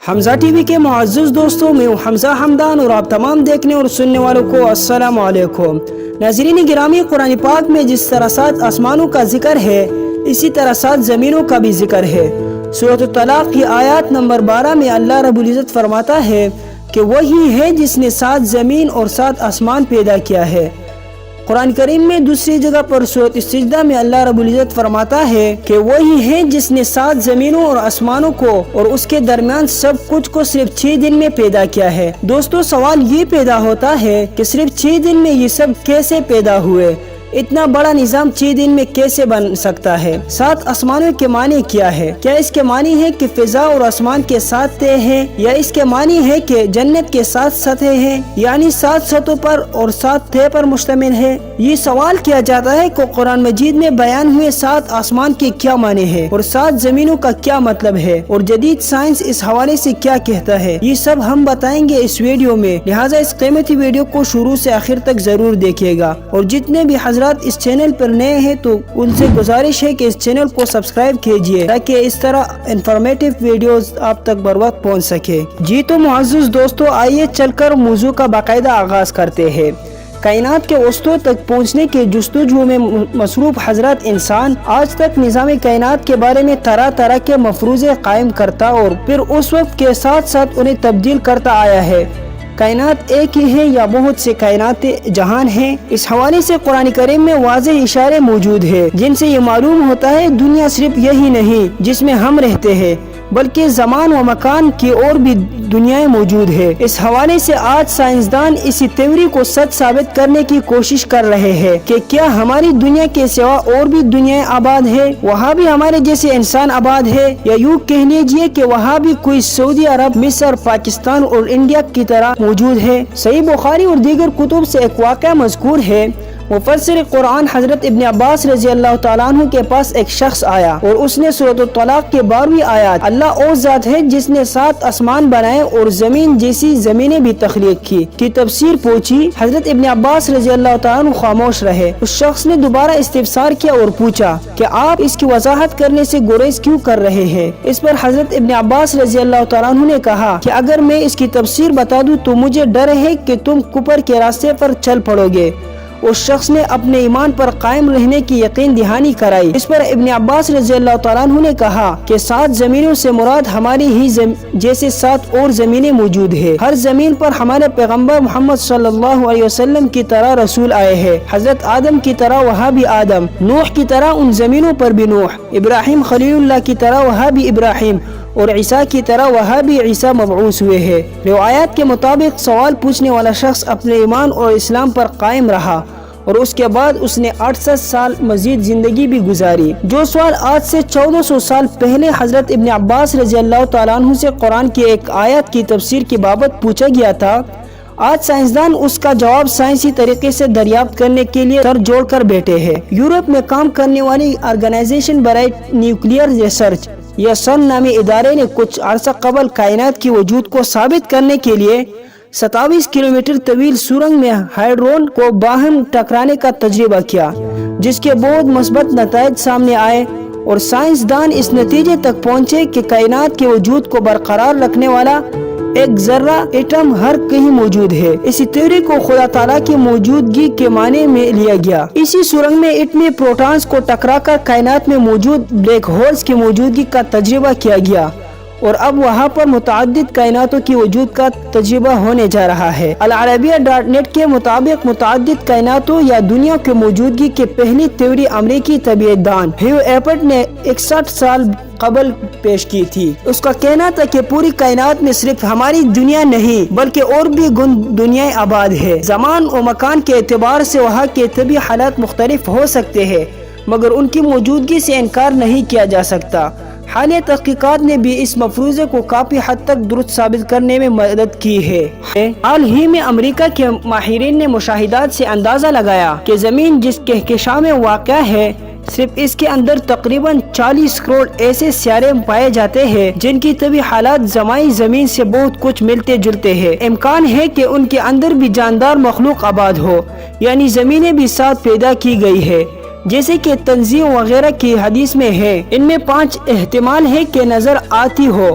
حمزہ T V کے معزز دوستوں، میں ہوں حمزہ حمدان اور آپ تمام دیکھنے اور سننے والوں کو السلام علیکم۔ ناظرین گرامی، قرآن پاک میں جس طرح 7 آسمانوں کا ذکر ہے اسی طرح 7 زمینوں کا بھی ذکر ہے۔ سورۃ الطلاق کی آیات نمبر 12 میں اللہ رب العزت فرماتا ہے کہ وہی ہے جس نے 7 زمین اور 7 آسمان پیدا کیا ہے۔ قرآن کریم میں دوسری جگہ پر سورۃ السجدہ میں اللہ رب العزت فرماتا ہے کہ وہی ہے جس نے 7 زمینوں اور آسمانوں کو اور اس کے درمیان سب کچھ کو صرف 6 دن میں پیدا کیا ہے۔ دوستو، سوال یہ پیدا ہوتا ہے کہ صرف 6 دن میں یہ سب کیسے پیدا ہوئے؟ اتنا بڑا نظام 6 دن میں کیسے بن سکتا ہے؟ 7 آسمانوں کے معنی کیا ہے؟ کیا اس کے معنی ہے کہ فضا اور آسمان کے 7 تہہ ہیں، یا اس کے معنی ہے کہ جنت کے 7 سطح ہیں، یعنی 7 سطحوں پر اور 7 تہہ پر مشتمل ہے؟ یہ سوال کیا جاتا ہے کہ قرآن مجید میں بیان ہوئے 7 آسمان کے کیا معنی ہے اور 7 زمینوں کا کیا مطلب ہے، اور جدید سائنس اس حوالے سے کیا کہتا ہے؟ یہ سب ہم بتائیں گے اس ویڈیو میں، لہٰذا اس قیمتی ویڈیو کو شروع سے آخر تک ضرور دیکھیے گا۔ اور جتنے بھی حضرات اس چینل پر نئے ہیں تو ان سے گزارش ہے کہ اس چینل کو سبسکرائب کیجئے تاکہ اس طرح انفارمیٹیو ویڈیوز آپ تک بر وقت پہنچ سکے۔ جی تو معزز دوستو، آئیے چل کر موضوع کا باقاعدہ آغاز کرتے ہیں۔ کائنات کے وسطوں تک پہنچنے کے جستجو میں مصروف حضرت انسان آج تک نظام کائنات کے بارے میں طرح طرح کے مفروضے قائم کرتا اور پھر اس وقت کے ساتھ ساتھ انہیں تبدیل کرتا آیا ہے۔ کائنات ایک ہی ہے یا بہت سے کائنات جہان ہیں؟ اس حوالے سے قرآن کریم میں واضح اشارے موجود ہیں جن سے یہ معلوم ہوتا ہے دنیا صرف یہی نہیں جس میں ہم رہتے ہیں، بلکہ زمان و مکان کی اور بھی دنیایں موجود ہے۔ اس حوالے سے آج سائنسدان اسی تھیوری کو سچ ثابت کرنے کی کوشش کر رہے ہیں کہ کیا ہماری دنیا کے سوا اور بھی دنیایں آباد ہے، وہاں بھی ہمارے جیسے انسان آباد ہے، یا یوں کہہ لیجیے کہ وہاں بھی کوئی سعودی عرب، مصر، پاکستان اور انڈیا کی طرح موجود ہے۔ صحیح بخاری اور دیگر کتب سے ایک واقعہ مذکور ہے۔ مفسر قرآن حضرت ابن عباس رضی اللہ تعالیٰ عنہ کے پاس ایک شخص آیا اور اس نے سورۃ الطلاق کے 12ویں آیات اللہ وہ ذات ہے جس نے 7 آسمان بنائے اور زمین جیسی زمینیں بھی تخلیق کی تفسیر پوچھی۔ حضرت ابن عباس رضی اللہ تعالیٰ عنہ خاموش رہے۔ اس شخص نے دوبارہ استفسار کیا اور پوچھا کہ آپ اس کی وضاحت کرنے سے گریز کیوں کر رہے ہیں؟ اس پر حضرت ابن عباس رضی اللہ تعالیٰ عنہ نے کہا کہ اگر میں اس کی تفسیر بتا دوں تو مجھے ڈر ہے کہ تم کفر کے راستے پر چل پڑو گے۔ اس شخص نے اپنے ایمان پر قائم رہنے کی یقین دہانی کرائی۔ اس پر ابن عباس رضی اللہ تعالیٰ عنہ نے کہا کہ 7 زمینوں سے مراد ہماری ہی جیسے 7 اور زمینیں موجود ہے۔ ہر زمین پر ہمارے پیغمبر محمد صلی اللہ علیہ وسلم کی طرح رسول آئے ہیں۔ حضرت آدم کی طرح وہاں بھی آدم، نوح کی طرح ان زمینوں پر بھی نوح، ابراہیم خلیل اللہ کی طرح وہاں بھی ابراہیم، اور عیسیٰ کی طرح وہاں بھی عیسیٰ مبعوث ہوئے ہیں۔ روایات کے مطابق سوال پوچھنے والا شخص اپنے ایمان اور اسلام پر قائم رہا اور اس کے بعد اس نے 68 سال مزید زندگی بھی گزاری۔ جو سوال آج سے 1400 سال پہلے حضرت ابن عباس رضی اللہ تعالیٰ عنہ سے قرآن کی ایک آیت کی تفسیر کی بابت پوچھا گیا تھا، آج سائنسدان اس کا جواب سائنسی طریقے سے دریافت کرنے کے لیے سر جوڑ کر بیٹھے ہیں۔ یورپ میں کام کرنے والی آرگنائزیشن برائے نیوکلیئر ریسرچ یا سن نامی ادارے نے کچھ عرصہ قبل کائنات کی وجود کو ثابت کرنے کے لیے 27 کلومیٹر طویل سرنگ میں ہائیڈرون کو باہم ٹکرانے کا تجربہ کیا، جس کے بہت مثبت نتائج سامنے آئے اور سائنسدان اس نتیجے تک پہنچے کہ کائنات کے وجود کو برقرار رکھنے والا ایک ذرہ ایٹم ہر کہیں موجود ہے۔ اسی تھیوری کو خدا تعالیٰ کی موجودگی کے معنی میں لیا گیا۔ اسی سرنگ میں ایٹمی پروٹونز کو ٹکرا کر کائنات میں موجود بلیک ہولز کی موجودگی کا تجربہ کیا گیا اور اب وہاں پر متعدد کائناتوں کی وجود کا تجربہ ہونے جا رہا ہے۔ العربیہ.net کے مطابق متعدد کائناتوں یا دنیا کی موجودگی کی پہلی تھیوری امریکی طبیعت دان ہیو ایپٹ نے 61 سال قبل پیش کی تھی۔ اس کا کہنا تھا کہ پوری کائنات میں صرف ہماری دنیا نہیں بلکہ اور بھی دنیایں آباد ہے۔ زمان و مکان کے اعتبار سے وہاں کے طبعی حالات مختلف ہو سکتے ہیں مگر ان کی موجودگی سے انکار نہیں کیا جا سکتا۔ حالیہ تحقیقات نے بھی اس مفروضے کو کافی حد تک درست ثابت کرنے میں مدد کی ہے۔ حال ہی میں امریکہ کے ماہرین نے مشاہدات سے اندازہ لگایا کہ زمین جس کہکشاں میں واقع ہے، صرف اس کے اندر تقریباً 40 کروڑ ایسے سیارے پائے جاتے ہیں جن کی طبعی حالات زمائی زمین سے بہت کچھ ملتے جلتے ہیں۔ امکان ہے کہ ان کے اندر بھی جاندار مخلوق آباد ہو، یعنی زمینیں بھی ساتھ پیدا کی گئی ہے جیسے کہ تنظیم وغیرہ کی حدیث میں ہے۔ ان میں 5 احتمال ہے کہ نظر آتی ہو۔